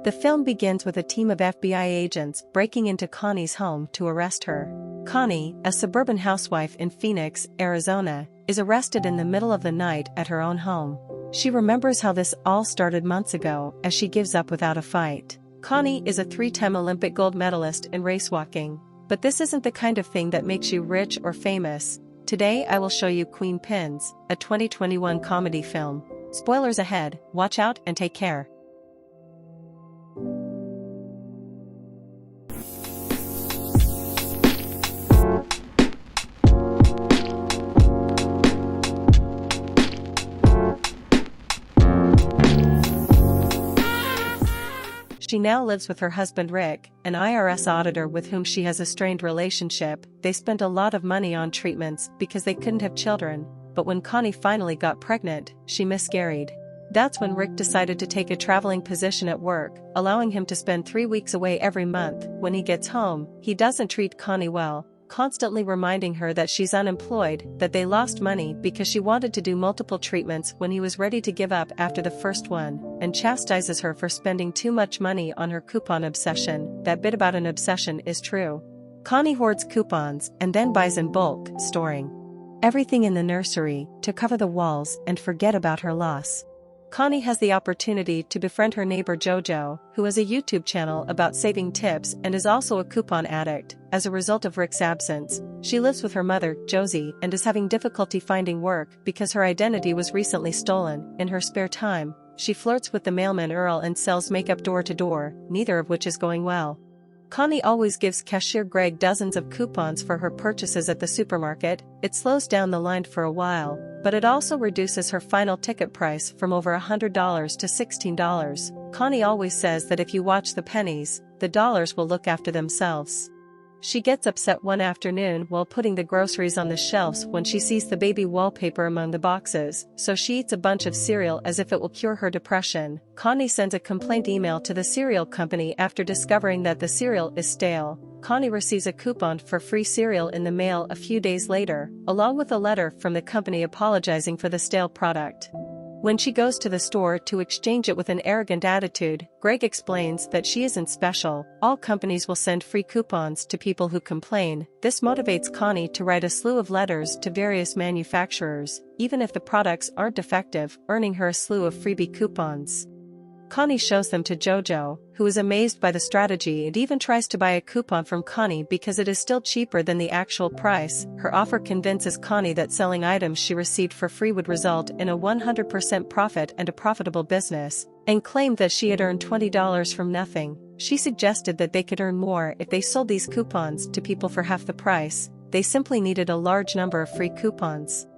The film begins with a team of FBI agents breaking into Connie's home to arrest her. Connie, a suburban housewife in Phoenix, Arizona, is arrested in the middle of the night at her own home. She remembers how this all started months ago as she gives up without a fight. Connie is a 3-time Olympic gold medalist in racewalking. But this isn't the kind of thing that makes you rich or famous. Today I will show you Queenpins, a 2021 comedy film. Spoilers ahead, watch out and take care. She now lives with her husband Rick, an IRS auditor with whom she has a strained relationship. They spent a lot of money on treatments because they couldn't have children, but when Connie finally got pregnant, she miscarried. That's when Rick decided to take a traveling position at work, allowing him to spend 3 weeks away every month. When he gets home, he doesn't treat Connie well, constantly reminding her that she's unemployed, that they lost money because she wanted to do multiple treatments when he was ready to give up after the first one, and chastises her for spending too much money on her coupon obsession. That bit about an obsession is true. Connie hoards coupons and then buys in bulk, storing everything in the nursery to cover the walls and forget about her loss. Connie has the opportunity to befriend her neighbor Jojo, who has a YouTube channel about saving tips and is also a coupon addict. As a result of Rick's absence, she lives with her mother, Josie, and is having difficulty finding work because her identity was recently stolen. In her spare time, she flirts with the mailman Earl and sells makeup door to door, neither of which is going well. Connie always gives cashier Greg dozens of coupons for her purchases at the supermarket. It slows down the line for a while, but it also reduces her final ticket price from over $100 to $16. Connie always says that if you watch the pennies, the dollars will look after themselves. She gets upset one afternoon while putting the groceries on the shelves when she sees the baby wallpaper among the boxes, so she eats a bunch of cereal as if it will cure her depression. Connie sends a complaint email to the cereal company after discovering that the cereal is stale. Connie receives a coupon for free cereal in the mail a few days later, along with a letter from the company apologizing for the stale product. When she goes to the store to exchange it with an arrogant attitude, Greg explains that she isn't special. All companies will send free coupons to people who complain. This motivates Connie to write a slew of letters to various manufacturers, even if the products aren't defective, earning her a slew of freebie coupons. Connie shows them to Jojo, who is amazed by the strategy and even tries to buy a coupon from Connie because it is still cheaper than the actual price. Her offer convinces Connie that selling items she received for free would result in a 100% profit and a profitable business, and claimed that she had earned $20 from nothing. She suggested that they could earn more if they sold these coupons to people for half the price. They simply needed a large number of free coupons.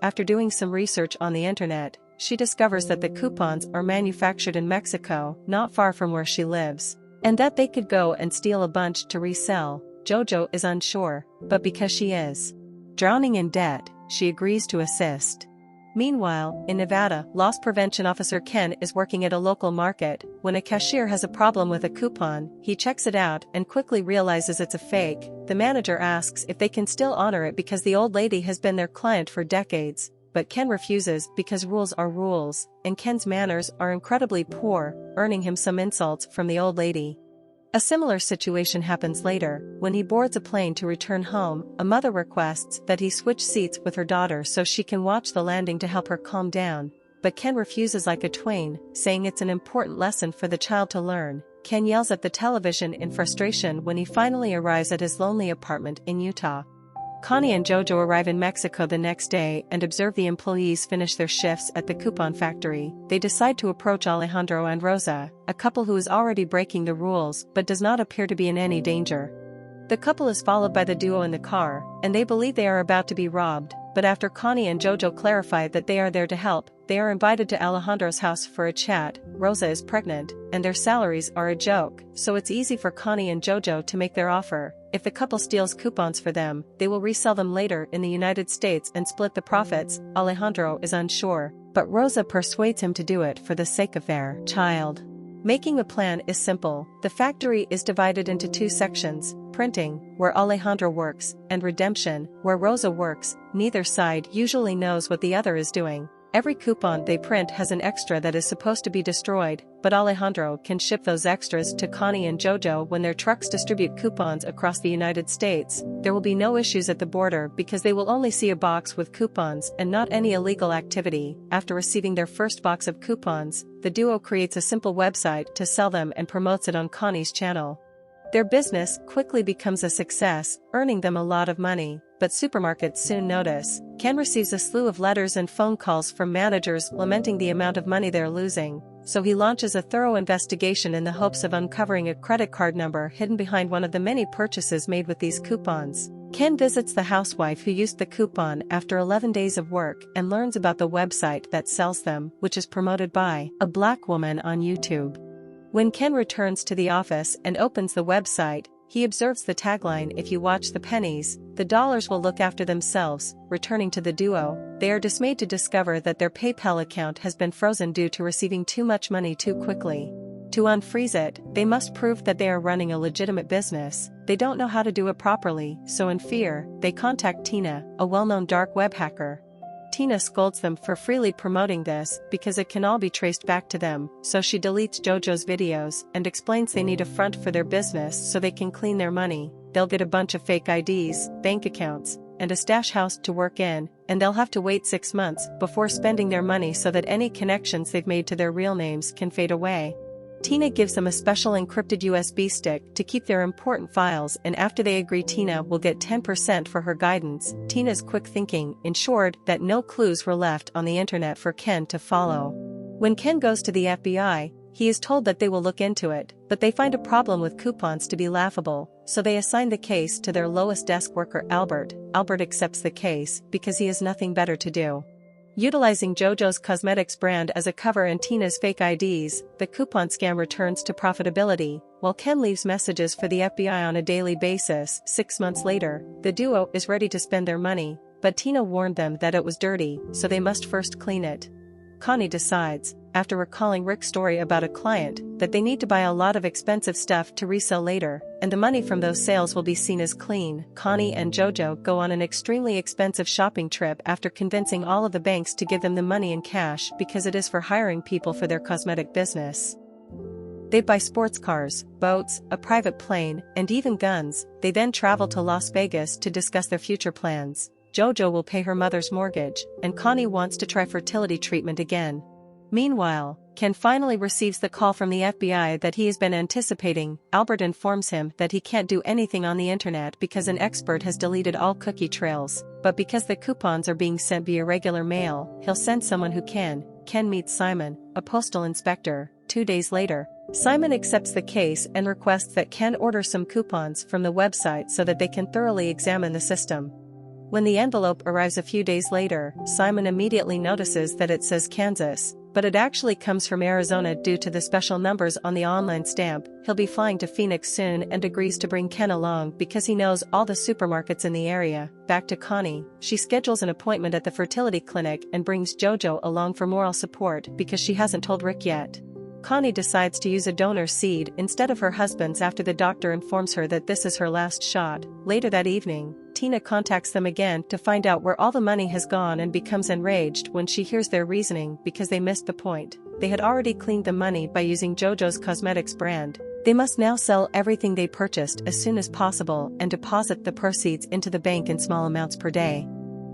After doing some research on the internet, she discovers that the coupons are manufactured in Mexico, not far from where she lives, and that they could go and steal a bunch to resell. Jojo is unsure, but because she is drowning in debt, she agrees to assist. Meanwhile, in Nevada, loss prevention officer Ken is working at a local market. When a cashier has a problem with a coupon, he checks it out and quickly realizes it's a fake. The manager asks if they can still honor it because the old lady has been their client for decades. But Ken refuses because rules are rules, and Ken's manners are incredibly poor, earning him some insults from the old lady. A similar situation happens later. When he boards a plane to return home, a mother requests that he switch seats with her daughter so she can watch the landing to help her calm down. But Ken refuses like a twain, saying it's an important lesson for the child to learn. Ken yells at the television in frustration when he finally arrives at his lonely apartment in Utah. Connie and Jojo arrive in Mexico the next day and observe the employees finish their shifts at the coupon factory. They decide to approach Alejandro and Rosa, a couple who is already breaking the rules but does not appear to be in any danger. The couple is followed by the duo in the car, and they believe they are about to be robbed, but after Connie and Jojo clarify that they are there to help, they are invited to Alejandro's house for a chat. Rosa is pregnant, and their salaries are a joke, so it's easy for Connie and Jojo to make their offer. If the couple steals coupons for them, they will resell them later in the United States and split the profits. Alejandro is unsure, but Rosa persuades him to do it for the sake of their child. Making a plan is simple. The factory is divided into 2 sections: printing, where Alejandro works, and redemption, where Rosa works. Neither side usually knows what the other is doing. Every coupon they print has an extra that is supposed to be destroyed, but Alejandro can ship those extras to Connie and Jojo when their trucks distribute coupons across the United States. There will be no issues at the border because they will only see a box with coupons and not any illegal activity. After receiving their first box of coupons, the duo creates a simple website to sell them and promotes it on Connie's channel. Their business quickly becomes a success, earning them a lot of money, but supermarkets soon notice. Ken receives a slew of letters and phone calls from managers lamenting the amount of money they're losing, so he launches a thorough investigation in the hopes of uncovering a credit card number hidden behind one of the many purchases made with these coupons. Ken visits the housewife who used the coupon after 11 days of work and learns about the website that sells them, which is promoted by a black woman on YouTube. When Ken returns to the office and opens the website, he observes the tagline, "If you watch the pennies, the dollars will look after themselves." Returning to the duo, they are dismayed to discover that their PayPal account has been frozen due to receiving too much money too quickly. To unfreeze it, they must prove that they are running a legitimate business. They don't know how to do it properly, so in fear, they contact Tina, a well-known dark web hacker. Tina scolds them for freely promoting this because it can all be traced back to them, so she deletes Jojo's videos and explains they need a front for their business so they can clean their money. They'll get a bunch of fake IDs, bank accounts, and a stash house to work in, and they'll have to wait 6 months before spending their money so that any connections they've made to their real names can fade away. Tina gives them a special encrypted USB stick to keep their important files, and after they agree, Tina will get 10% for her guidance. Tina's quick thinking ensured that no clues were left on the internet for Ken to follow. When Ken goes to the FBI, he is told that they will look into it, but they find a problem with coupons to be laughable, so they assign the case to their lowest desk worker, Albert. Albert accepts the case because he has nothing better to do. Utilizing Jojo's cosmetics brand as a cover and Tina's fake IDs, the coupon scam returns to profitability, while Ken leaves messages for the FBI on a daily basis. 6 months later, the duo is ready to spend their money, but Tina warned them that it was dirty, so they must first clean it. Connie decides, after recalling Rick's story about a client, that they need to buy a lot of expensive stuff to resell later, and the money from those sales will be seen as clean. Connie and Jojo go on an extremely expensive shopping trip after convincing all of the banks to give them the money in cash because it is for hiring people for their cosmetic business. They buy sports cars, boats, a private plane, and even guns. They then travel to Las Vegas to discuss their future plans. Jojo will pay her mother's mortgage, and Connie wants to try fertility treatment again. Meanwhile, Ken finally receives the call from the FBI that he has been anticipating. Albert informs him that he can't do anything on the internet because an expert has deleted all cookie trails, but because the coupons are being sent via regular mail, he'll send someone who can. Ken meets Simon, a postal inspector. 2 days later, Simon accepts the case and requests that Ken order some coupons from the website so that they can thoroughly examine the system. When the envelope arrives a few days later, Simon immediately notices that it says Kansas, but it actually comes from Arizona due to the special numbers on the online stamp. He'll be flying to Phoenix soon and agrees to bring Ken along because he knows all the supermarkets in the area. Back to Connie, she schedules an appointment at the fertility clinic and brings Jojo along for moral support because she hasn't told Rick yet. Connie decides to use a donor seed instead of her husband's after the doctor informs her that this is her last shot. Later that evening, Tina contacts them again to find out where all the money has gone and becomes enraged when she hears their reasoning because they missed the point. They had already cleaned the money by using Jojo's cosmetics brand. They must now sell everything they purchased as soon as possible and deposit the proceeds into the bank in small amounts per day.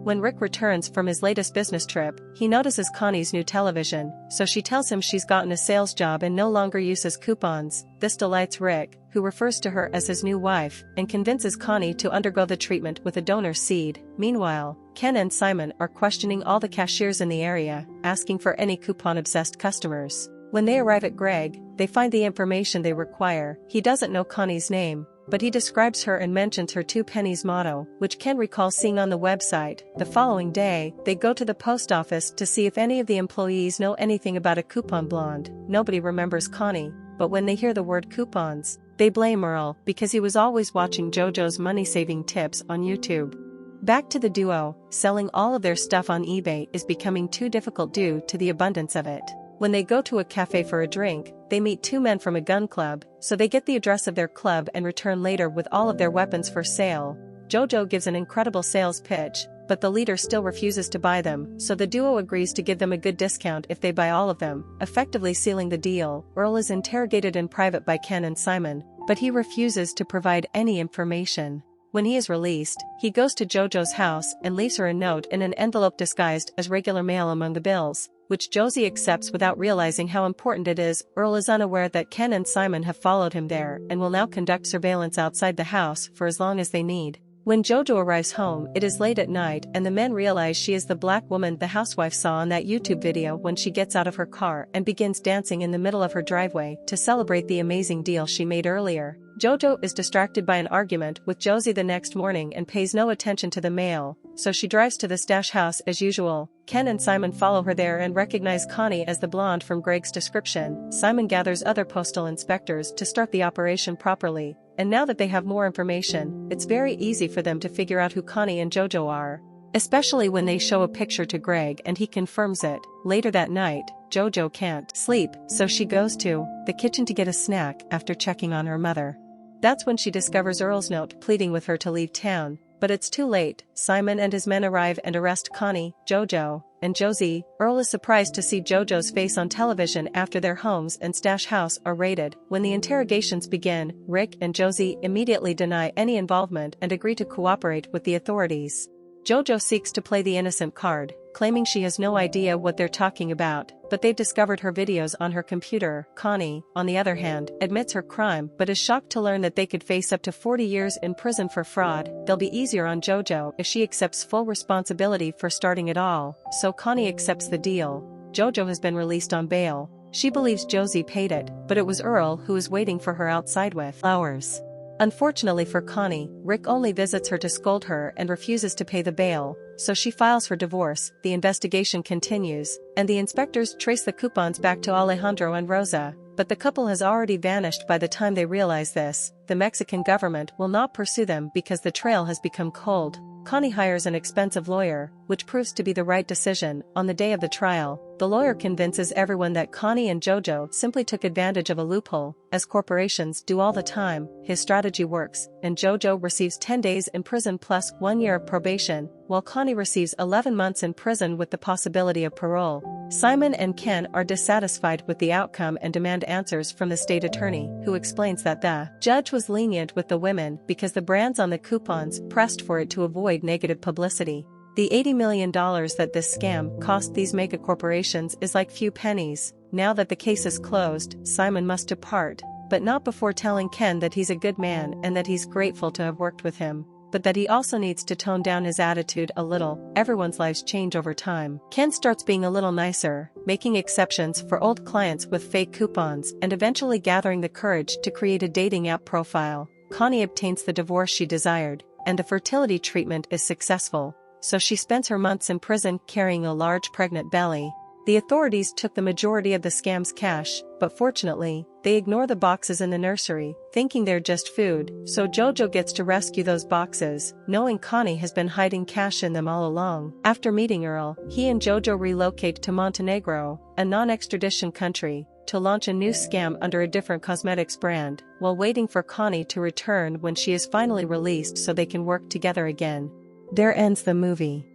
When Rick returns from his latest business trip, he notices Connie's new television, so she tells him she's gotten a sales job and no longer uses coupons. This delights Rick, who refers to her as his new wife, and convinces Connie to undergo the treatment with a donor seed. Meanwhile, Ken and Simon are questioning all the cashiers in the area, asking for any coupon-obsessed customers. When they arrive at Greg, they find the information they require. He doesn't know Connie's name, but he describes her and mentions her 2 pennies motto, which Ken recalls seeing on the website. The following day, they go to the post office to see if any of the employees know anything about a coupon blonde. Nobody remembers Connie, but when they hear the word coupons, they blame Earl because he was always watching Jojo's money-saving tips on YouTube. Back to the duo, selling all of their stuff on eBay is becoming too difficult due to the abundance of it. When they go to a cafe for a drink, they meet 2 men from a gun club, so they get the address of their club and return later with all of their weapons for sale. Jojo gives an incredible sales pitch, but the leader still refuses to buy them, so the duo agrees to give them a good discount if they buy all of them, effectively sealing the deal. Earl is interrogated in private by Ken and Simon, but he refuses to provide any information. When he is released, he goes to Jojo's house and leaves her a note in an envelope disguised as regular mail among the bills, which Josie accepts without realizing how important it is. Earl is unaware that Ken and Simon have followed him there and will now conduct surveillance outside the house for as long as they need. When Jojo arrives home, it is late at night and the men realize she is the black woman the housewife saw on that YouTube video when she gets out of her car and begins dancing in the middle of her driveway to celebrate the amazing deal she made earlier. Jojo is distracted by an argument with Josie the next morning and pays no attention to the mail, so she drives to the stash house as usual. Ken and Simon follow her there and recognize Connie as the blonde from Greg's description. Simon gathers other postal inspectors to start the operation properly, and now that they have more information, it's very easy for them to figure out who Connie and Jojo are. Especially when they show a picture to Greg and he confirms it. Later that night, Jojo can't sleep, so she goes to the kitchen to get a snack after checking on her mother. That's when she discovers Earl's note pleading with her to leave town, but it's too late. Simon and his men arrive and arrest Connie, Jojo, and Josie. Earl is surprised to see Jojo's face on television after their homes and stash house are raided. When the interrogations begin, Rick and Josie immediately deny any involvement and agree to cooperate with the authorities. Jojo seeks to play the innocent card, claiming she has no idea what they're talking about, but they've discovered her videos on her computer. Connie, on the other hand, admits her crime but is shocked to learn that they could face up to 40 years in prison for fraud. They'll be easier on Jojo if she accepts full responsibility for starting it all, so Connie accepts the deal. Jojo has been released on bail. She believes Josie paid it, but it was Earl who is waiting for her outside with flowers. Unfortunately for Connie, Rick only visits her to scold her and refuses to pay the bail, so she files for divorce. The investigation continues, and the inspectors trace the coupons back to Alejandro and Rosa, but the couple has already vanished by the time they realize this. The Mexican government will not pursue them because the trail has become cold. Connie hires an expensive lawyer, which proves to be the right decision. On the day of the trial, the lawyer convinces everyone that Connie and Jojo simply took advantage of a loophole, as corporations do all the time. His strategy works, and Jojo receives 10 days in prison plus 1 year of probation, while Connie receives 11 months in prison with the possibility of parole. Simon and Ken are dissatisfied with the outcome and demand answers from the state attorney, who explains that the judge was lenient with the women because the brands on the coupons pressed for it to avoid negative publicity. The $80 million that this scam cost these mega corporations is like few pennies. Now that the case is closed, Simon must depart, but not before telling Ken that he's a good man and that he's grateful to have worked with him, but that he also needs to tone down his attitude a little. Everyone's lives change over time. Ken starts being a little nicer, making exceptions for old clients with fake coupons and eventually gathering the courage to create a dating app profile. Connie obtains the divorce she desired, and the fertility treatment is successful, so she spends her months in prison carrying a large pregnant belly. The authorities took the majority of the scam's cash, but fortunately, they ignore the boxes in the nursery, thinking they're just food, so Jojo gets to rescue those boxes, knowing Connie has been hiding cash in them all along. After meeting Earl, he and Jojo relocate to Montenegro, a non-extradition country, to launch a new scam under a different cosmetics brand, while waiting for Connie to return when she is finally released so they can work together again. There ends the movie.